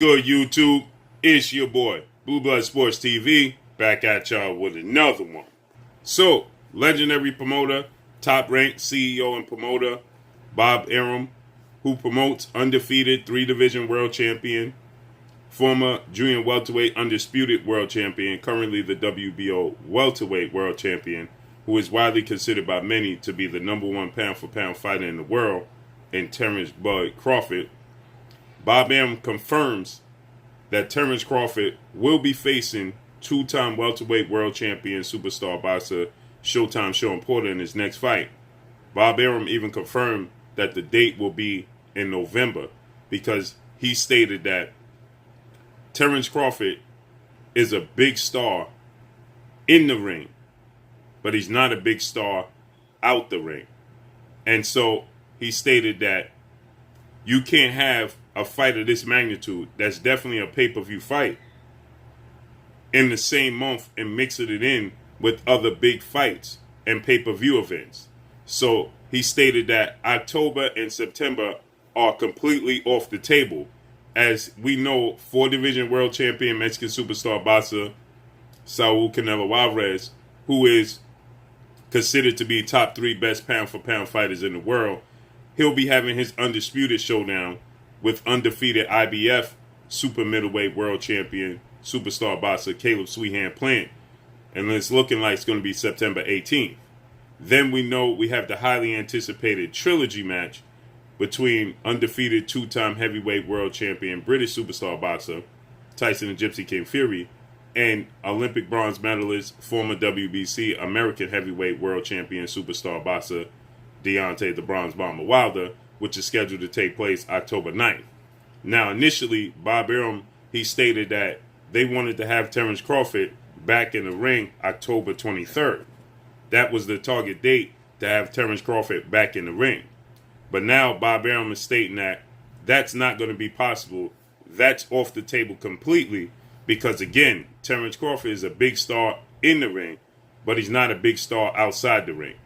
Good YouTube, it's your boy Blue Blood Sports TV back at y'all with another one. So, legendary promoter, top ranked CEO and promoter Bob Arum, who promotes undefeated 3-division world champion, former junior welterweight undisputed world champion, currently the WBO welterweight world champion, who is widely considered by many to be the number one pound for pound fighter in the world, in Terence Crawford. Bob Arum confirms that Terence Crawford will be facing two-time welterweight world champion superstar boxer Showtime Shawn Porter in his next fight. Bob Arum even confirmed that the date will be in November because he stated that Terence Crawford is a big star in the ring, but he's not a big star out the ring. And so he stated that you can't have a fight of this magnitude, that's definitely a pay-per-view fight, in the same month and mixing it in with other big fights and pay-per-view events. So he stated that October and September are completely off the table. As we know, 4-division world champion Mexican superstar boxer Saul Canelo Alvarez, who is considered to be top 3 best pound-for-pound fighters in the world, he'll be having his undisputed showdown with undefeated IBF super middleweight world champion superstar boxer Caleb Sweethand Plant. And it's looking like it's going to be September 18th. Then we know we have the highly anticipated trilogy match between undefeated 2-time heavyweight world champion British superstar boxer Tyson and Gypsy King Fury and Olympic bronze medalist, former WBC American heavyweight world champion superstar boxer Deontay the Bronze Bomber Wilder, which is scheduled to take place October 9th. Now, initially, Bob Arum, he stated that they wanted to have Terence Crawford back in the ring October 23rd. That was the target date, to have Terence Crawford back in the ring. But now Bob Arum is stating that that's not going to be possible. That's off the table completely because, again, Terence Crawford is a big star in the ring, but he's not a big star outside the ring.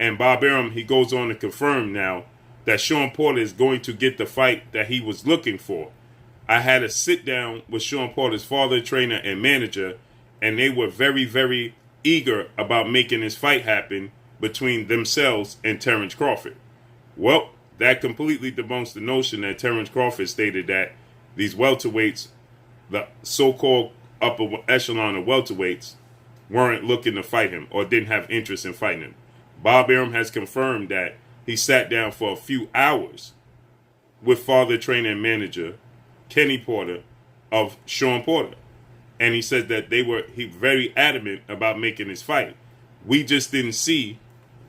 And Bob Arum, he goes on to confirm now that Shawn Porter is going to get the fight that he was looking for. I had a sit down with Shawn Porter's father, trainer, and manager, and they were very, very eager about making this fight happen between themselves and Terence Crawford. Well, that completely debunks the notion that Terence Crawford stated that these welterweights, the so-called upper echelon of welterweights, weren't looking to fight him or didn't have interest in fighting him. Bob Arum has confirmed that he sat down for a few hours with father, trainer, and manager Kenny Porter of Shawn Porter. And he said that he very adamant about making this fight. We just didn't see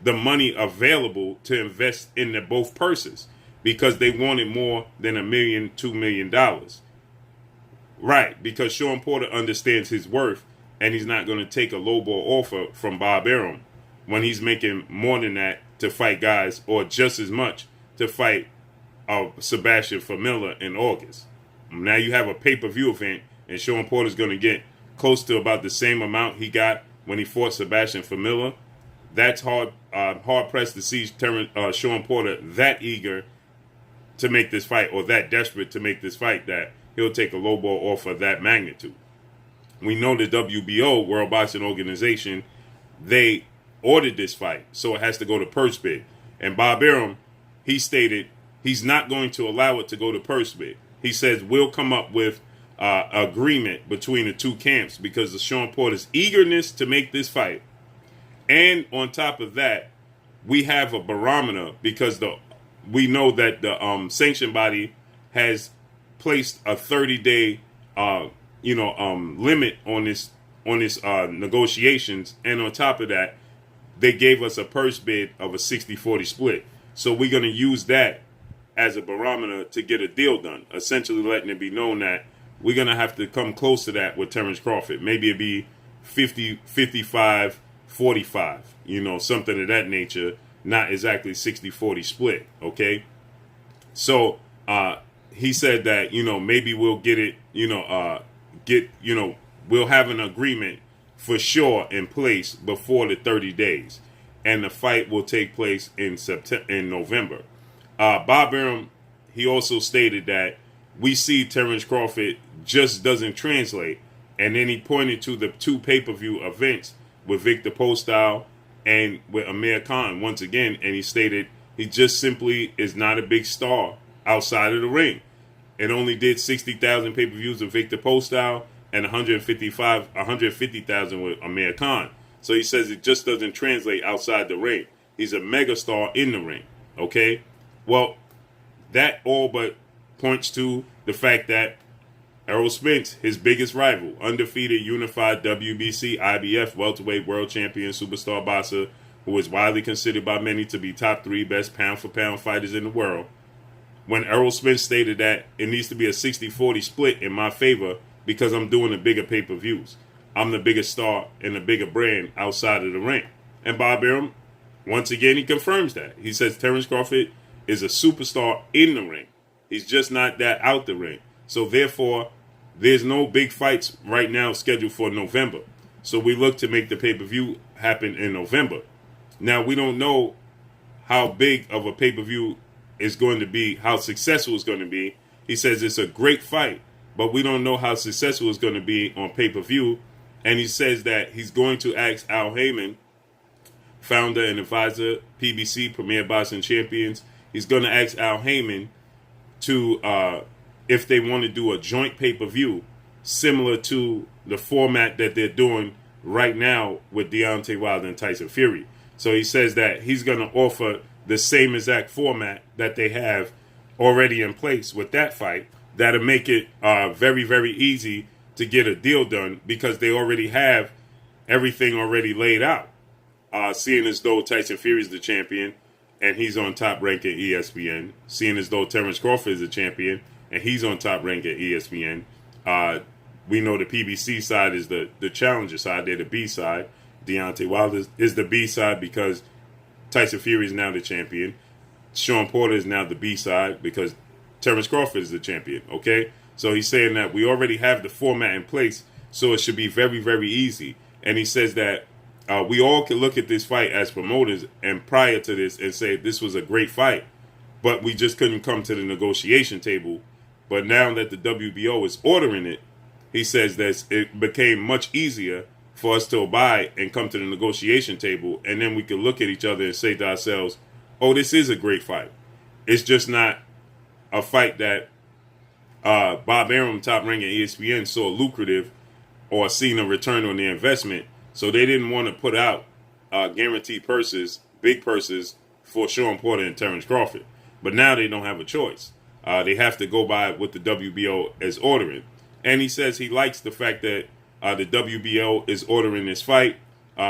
the money available to invest in the both purses because they wanted more than $1 million, $2 million. Right, because Shawn Porter understands his worth and he's not going to take a lowball offer from Bob Arum when he's making more than that to fight guys, or just as much to fight Sebastian Famila in August. Now you have a pay-per-view event, and Shawn Porter's going to get close to about the same amount he got when he fought Sebastian Famila. That's hard-pressed to see Shawn Porter that eager to make this fight, or that desperate to make this fight, that he'll take a lowball offer of that magnitude. We know the WBO, World Boxing Organization, they ordered this fight, so it has to go to purse bid. And Bob Arum, he stated he's not going to allow it to go to purse bid. He says we'll come up with agreement between the two camps because of Shawn Porter's eagerness to make this fight. And on top of that, we have a barometer because we know that the sanction body has placed a 30-day limit on this negotiations, and on top of that, they gave us a purse bid of a 60-40 split. So we're going to use that as a barometer to get a deal done, essentially letting it be known that we're going to have to come close to that with Terence Crawford. Maybe it'd be 50, 55, 45, something of that nature, not exactly 60-40 split, okay? So he said that, maybe we'll get it, we'll have an agreement for sure in place before the 30 days. And the fight will take place in November. Bob Arum, he also stated that we see Terence Crawford just doesn't translate. And then he pointed to the 2 pay-per-view events with Victor Postol and with Amir Khan once again, and he stated he just simply is not a big star outside of the ring. It only did 60,000 pay-per-views with Victor Postol and 150,000 with Amir Khan. So he says it just doesn't translate outside the ring. He's a megastar in the ring. Okay? Well, that all but points to the fact that Errol Spence, his biggest rival, undefeated, unified WBC, IBF, welterweight world champion, superstar boxer, who is widely considered by many to be top 3 best pound-for-pound fighters in the world. When Errol Spence stated that it needs to be a 60-40 split in my favor because I'm doing the bigger pay-per-views. I'm the biggest star and the bigger brand outside of the ring. And Bob Arum, once again, he confirms that. He says Terence Crawford is a superstar in the ring. He's just not that out the ring. So therefore, there's no big fights right now scheduled for November. So we look to make the pay-per-view happen in November. Now, we don't know how big of a pay-per-view is going to be, how successful it's going to be. He says it's a great fight, but we don't know how successful it's going to be on pay-per-view. And he says that he's going to ask Al Heyman, founder and advisor, PBC, Premier Boxing Champions. He's going to ask Al Heyman to, if they want to do a joint pay-per-view similar to the format that they're doing right now with Deontay Wilder and Tyson Fury. So he says that he's going to offer the same exact format that they have already in place with that fight. That'll make it very, very easy to get a deal done because they already have everything already laid out. Seeing as though Tyson Fury is the champion and he's on top rank at ESPN. Seeing as though Terence Crawford is the champion and he's on top rank at ESPN. We know the PBC side is the challenger side. They're the B side. Deontay Wilder is the B side because Tyson Fury is now the champion. Shawn Porter is now the B side because Terence Crawford is the champion. Okay? So he's saying that we already have the format in place, so it should be very, very easy. And he says that we all can look at this fight as promoters and prior to this and say this was a great fight, but we just couldn't come to the negotiation table. But now that the WBO is ordering it, he says that it became much easier for us to abide and come to the negotiation table, and then we can look at each other and say to ourselves, oh, this is a great fight. It's just not a fight that Bob Arum, top rank at ESPN, saw lucrative or seen a return on their investment. So they didn't want to put out guaranteed purses, big purses, for Shawn Porter and Terence Crawford. But now they don't have a choice. They have to go by what the WBO is ordering. And he says he likes the fact that the WBO is ordering this fight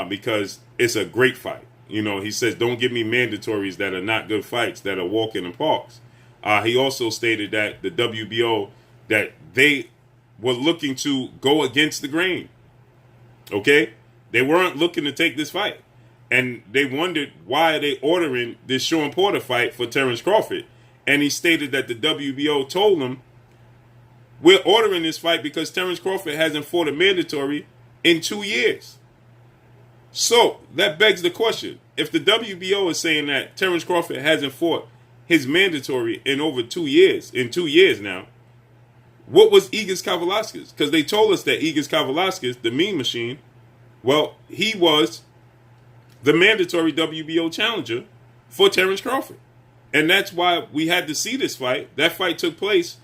because it's a great fight. You know, he says, don't give me mandatories that are not good fights, that are walk in the parks. He also stated that the WBO, that they were looking to go against the grain. Okay? They weren't looking to take this fight. And they wondered, why are they ordering this Shawn Porter fight for Terence Crawford? And he stated that the WBO told him, we're ordering this fight because Terence Crawford hasn't fought a mandatory in 2 years. So that begs the question. If the WBO is saying that Terence Crawford hasn't fought his mandatory in over 2 years, in 2 years now, what was Igor Kavalauskas? Because they told us that Igor Kavalauskas, the Mean Machine, well, he was the mandatory WBO challenger for Terence Crawford. And that's why we had to see this fight. That fight took place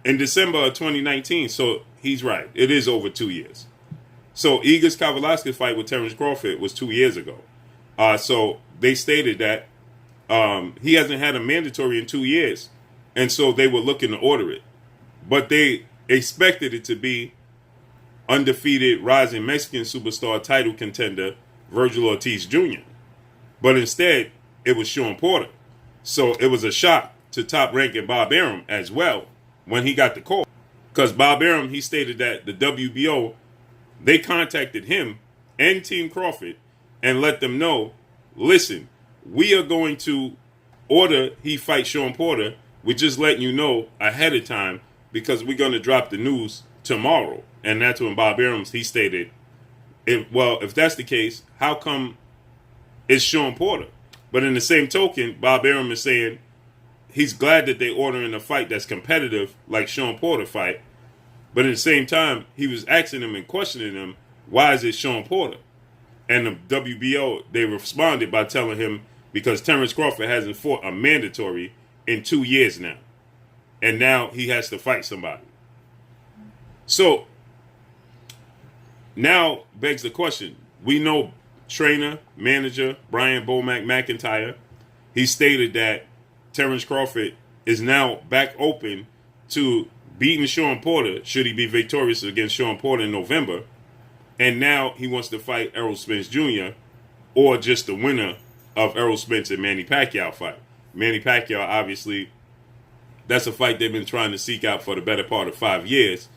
in December of 2019. So he's right. It is over 2 years. So Igor Kavalauskas' fight with Terence Crawford was 2 years ago. So they stated that he hasn't had a mandatory in 2 years. And so they were looking to order it. But they expected it to be undefeated rising Mexican superstar title contender Virgil Ortiz Jr. But instead, it was Shawn Porter. So it was a shock to top-ranking Bob Arum as well when he got the call. Because Bob Arum, he stated that the WBO, they contacted him and Team Crawford and let them know, listen, we are going to order he fight Shawn Porter. We're just letting you know ahead of time because we're going to drop the news tomorrow. And that's when Bob Arum, he stated, if that's the case, how come it's Shawn Porter? But in the same token, Bob Arum is saying, he's glad that they ordering a fight that's competitive like Sean Porter fight. But at the same time, he was asking him and questioning him, why is it Sean Porter? And the WBO, they responded by telling him because Terence Crawford hasn't fought a mandatory in 2 years now. And now he has to fight somebody. So, now begs the question. We know trainer, manager, Brian Bomac McIntyre, he stated that Terence Crawford is now back open to beating Sean Porter should he be victorious against Sean Porter in November. And now he wants to fight Errol Spence Jr. or just the winner of Errol Spence and Manny Pacquiao fight. Manny Pacquiao, obviously, that's a fight they've been trying to seek out for the better part of 5 years.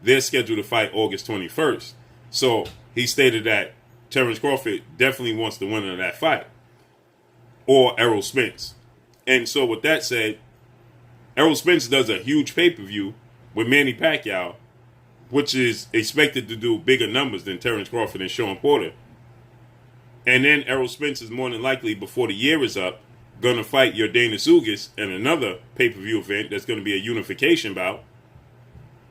They're scheduled to fight August 21st. So he stated that Terence Crawford definitely wants the winner of that fight or Errol Spence. And so with that said, Errol Spence does a huge pay-per-view with Manny Pacquiao, which is expected to do bigger numbers than Terence Crawford and Sean Porter. And then Errol Spence is more than likely, before the year is up, going to fight Yordenis Ugas in another pay-per-view event that's going to be a unification bout.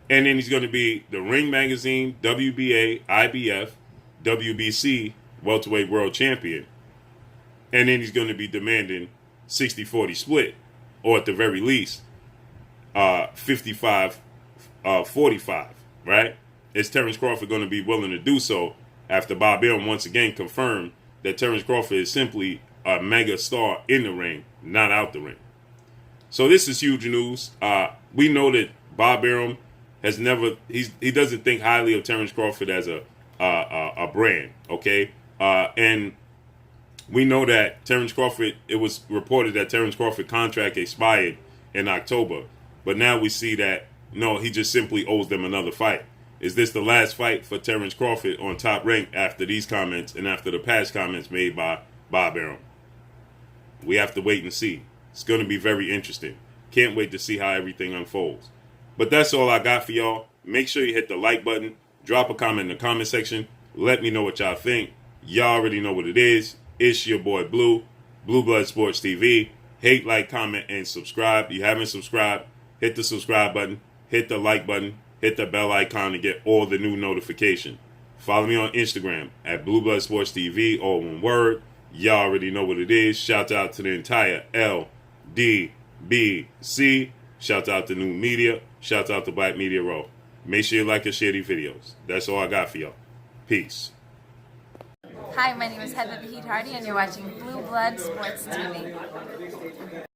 And then he's going to be the Ring Magazine, WBA, IBF, WBC welterweight world champion. And then he's going to be demanding 60-40 split, or at the very least, 55-45, right? Is Terence Crawford going to be willing to do so after Bob Arum once again confirmed that Terence Crawford is simply a mega star in the ring, not out the ring? So this is huge news. We know that Bob Arum has never, he doesn't think highly of Terence Crawford as a brand, okay? And we know that Terence Crawford, it was reported that Terence Crawford contract expired in October. But now we see that, no, he just simply owes them another fight. Is this the last fight for Terence Crawford on Top Rank after these comments and after the past comments made by Bob Arum? We have to wait and see. It's going to be very interesting. Can't wait to see how everything unfolds. But that's all I got for y'all. Make sure you hit the like button. Drop a comment in the comment section. Let me know what y'all think. Y'all already know what it is. It's your boy Blue, Blue Blood Sports TV. Hate, like, comment, and subscribe. If you haven't subscribed, hit the subscribe button. Hit the like button. Hit the bell icon to get all the new notifications. Follow me on Instagram at Blue Blood Sports TV, all one word. Y'all already know what it is. Shout out to the entire LDBC. Shout out to New Media. Shout out to Black Media Row. Make sure you like and share these videos. That's all I got for y'all. Peace. Hi, my name is Heather the Heat Hardy, and you're watching Blue Blood Sports TV.